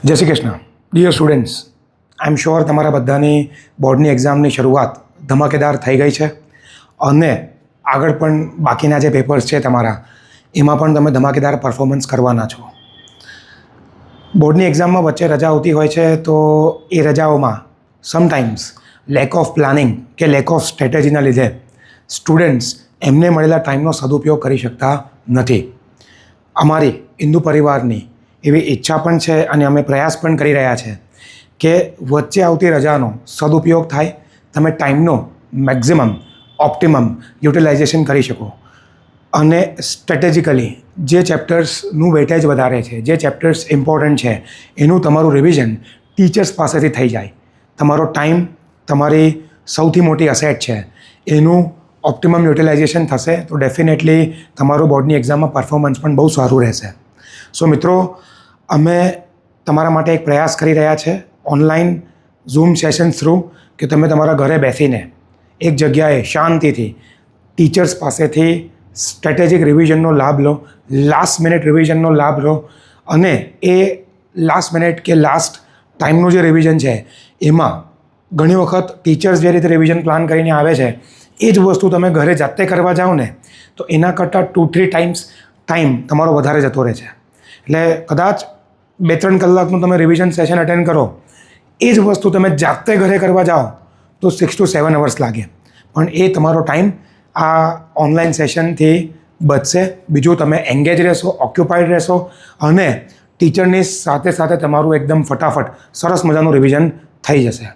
જય Shri Krishna. Dear students, I am sure તમારા બધાની બોર્ડની એક્ઝામની શરૂઆત ધમાકેદાર થઈ ગઈ છે અને આગળ પણ બાકીના જે પેપર્સ છે તમારા એમાં પણ તમે ધમાકેદાર પરફોર્મન્સ કરવાના છો. બોર્ડની એક્ઝામમાં વચ્ચે રજા આવતી હોય છે તો એ રજાઓમાં સમટાઈમ્સ લેક ઓફ પ્લાનિંગ કે લેક ઓફ સ્ટ્રેટેજીના લીધે સ્ટુડન્ટ્સ એમને મળેલા ટાઈમનો સદુપયોગ કરી શકતા નથી. અમારી હિન્દુ પરિવારની એવી ઈચ્છા પણ છે અને અમે પ્રયાસ પણ કરી રહ્યા છે કે વચ્ચે આવતી રજાનો સદુપયોગ થાય, તમે ટાઈમનો મેક્ઝિમમ ઓપ્ટિમમ યુટિલાઇઝેશન કરી શકો અને સ્ટ્રેટેજિકલી જે ચેપ્ટર્સનું વેટેજ વધારે છે, જે ચેપ્ટર્સ ઇમ્પોર્ટન્ટ છે એનું તમારું રિવિઝન ટીચર્સ પાસેથી થઈ જાય. તમારો ટાઈમ તમારી સૌથી મોટી અસેટ છે, એનું ઓપ્ટિમમ યુટિલાઇઝેશન થશે તો ડેફિનેટલી તમારું બોર્ડની એક્ઝામમાં પરફોર્મન્સ પણ બહુ સારું રહેશે. સો મિત્રો, અમે તમારા માટે એક પ્રયાસ કરી રહ્યા છે ઓનલાઈન ઝૂમ સેશન થ્રુ કે તમે તમારા ઘરે બેસીને એક જગ્યાએ શાંતિથી ટીચર્સ પાસેથી સ્ટ્રેટેજિક રિવિઝનનો લાભ લો, લાસ્ટ મિનિટ રિવિઝનનો લાભ લો અને એ લાસ્ટ મિનિટ કે લાસ્ટ ટાઈમનું જે રિવિઝન છે એમાં ઘણી વખત ટીચર્સ જે રીતે રિવિઝન પ્લાન કરીને આવે છે એ જ વસ્તુ તમે ઘરે જાતે કરવા જાઓ ને તો એના કરતાં 2-3 ટાઈમ્સ ટાઈમ તમારો વધારે જતો રહે છે. એટલે કદાચ 2-3 કલાકનું તમે રિવિઝન સેશન અટેન્ડ કરો, એ જ વસ્તુ તમે જાતે ઘરે કરવા જાઓ તો 6 to 7 અવર્સ લાગે, પણ એ તમારો ટાઈમ આ ઓનલાઈન સેશનથી બચશે. બીજું, તમે એંગેજ રહેશો, ઓક્યુપાઈડ રહેશો અને ટીચરની સાથે સાથે તમારું એકદમ ફટાફટ સરસ મજાનું રિવિઝન થઈ જશે.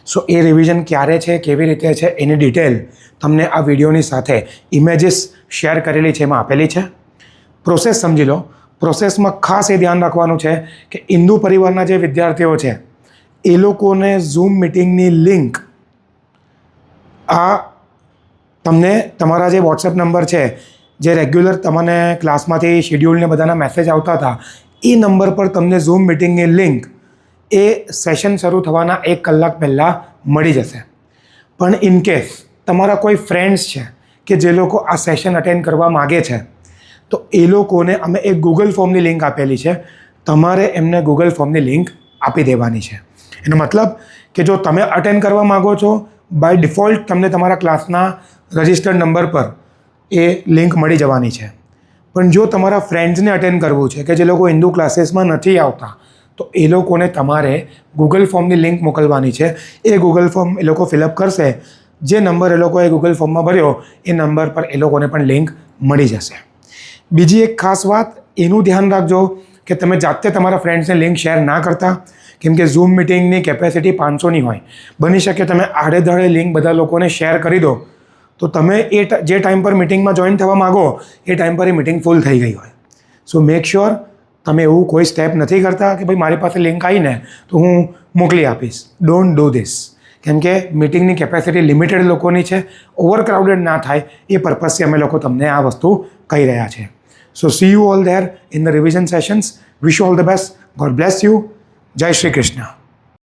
સો એ રિવિઝન ક્યારે છે, કેવી રીતે છે એની ડિટેલ તમને આ વિડીયોની સાથે ઇમેજીસ શેર કરેલી છે એમાં આપેલી છે. પ્રોસેસ સમજી લો. પ્રોસેસમાં ખાસ એ ધ્યાન રાખવાનું છે કે હિન્દુ પરિવારના જે વિદ્યાર્થીઓ છે એ લોકોને ઝૂમ મિટિંગની લિંક આ તમને તમારા જે વોટ્સએપ નંબર છે, જે રેગ્યુલર તમને ક્લાસમાંથી શેડ્યુલને બધાના મેસેજ આવતા હતા, એ નંબર પર તમને ઝૂમ મિટિંગની લિંક એ સેશન શરૂ થવાના 1 કલાક પહેલાં મળી જશે. પણ ઇનકેસ તમારા કોઈ ફ્રેન્ડ્સ છે કે જે લોકો આ સેશન અટેન્ડ કરવા માગે છે તો એ લોકોને અમે એક ગૂગલ ફોર્મની લિંક આપેલી છે, તમારે એમને ગૂગલ ફોર્મની લિંક આપી દેવાની છે. એનો મતલબ કે જો તમે અટેન્ડ કરવા માગો છો, બાય ડિફોલ્ટ તમને તમારા ક્લાસના રજિસ્ટર્ડ નંબર પર એ લિંક મળી જવાની છે. પણ જો તમારા ફ્રેન્ડ્સને અટેન્ડ કરવું છે કે જે લોકો હિન્દુ ક્લાસીસમાં નથી આવતા તો એ લોકોને તમારે ગૂગલ ફોર્મની લિંક મોકલવાની છે. એ ગૂગલ ફોર્મ એ લોકો ફિલઅપ કરશે, જે નંબર એ લોકોએ ગૂગલ ફોર્મમાં ભર્યો એ નંબર પર એ લોકોને પણ લિંક મળી જશે. બીજી એક ખાસ વાત, એનું ધ્યાન રાખજો કે તમે જાતે તમારા ફ્રેન્ડ્સને લિંક શેર ના કરતા, કેમ કે ઝૂમ મિટિંગની કેપેસિટી 500ની હોય. બની શકે તમે આડેધડે લિંક બધા લોકોને શેર કરી દો તો તમે જે ટાઈમ પર મિટિંગમાં જોઈન થવા માગો એ ટાઈમ પર એ મિટિંગ ફૂલ થઈ ગઈ હોય. સો મેક શ્યોર તમે એવું કોઈ સ્ટેપ નથી કરતા કે ભાઈ મારી પાસે લિંક આવીને તો હું મોકલી આપીશ. ડોન્ટ ડુ ધીસ, કેમ કે મિટિંગની કેપેસિટી લિમિટેડ લોકોની છે, ઓવરક્રાઉડેડ ના થાય એ પર્પઝથી અમે લોકો તમને આ વસ્તુ કહી રહ્યા છે. So see you all there in the revision sessions. Wish you all the best. God bless you. Jai Shri Krishna.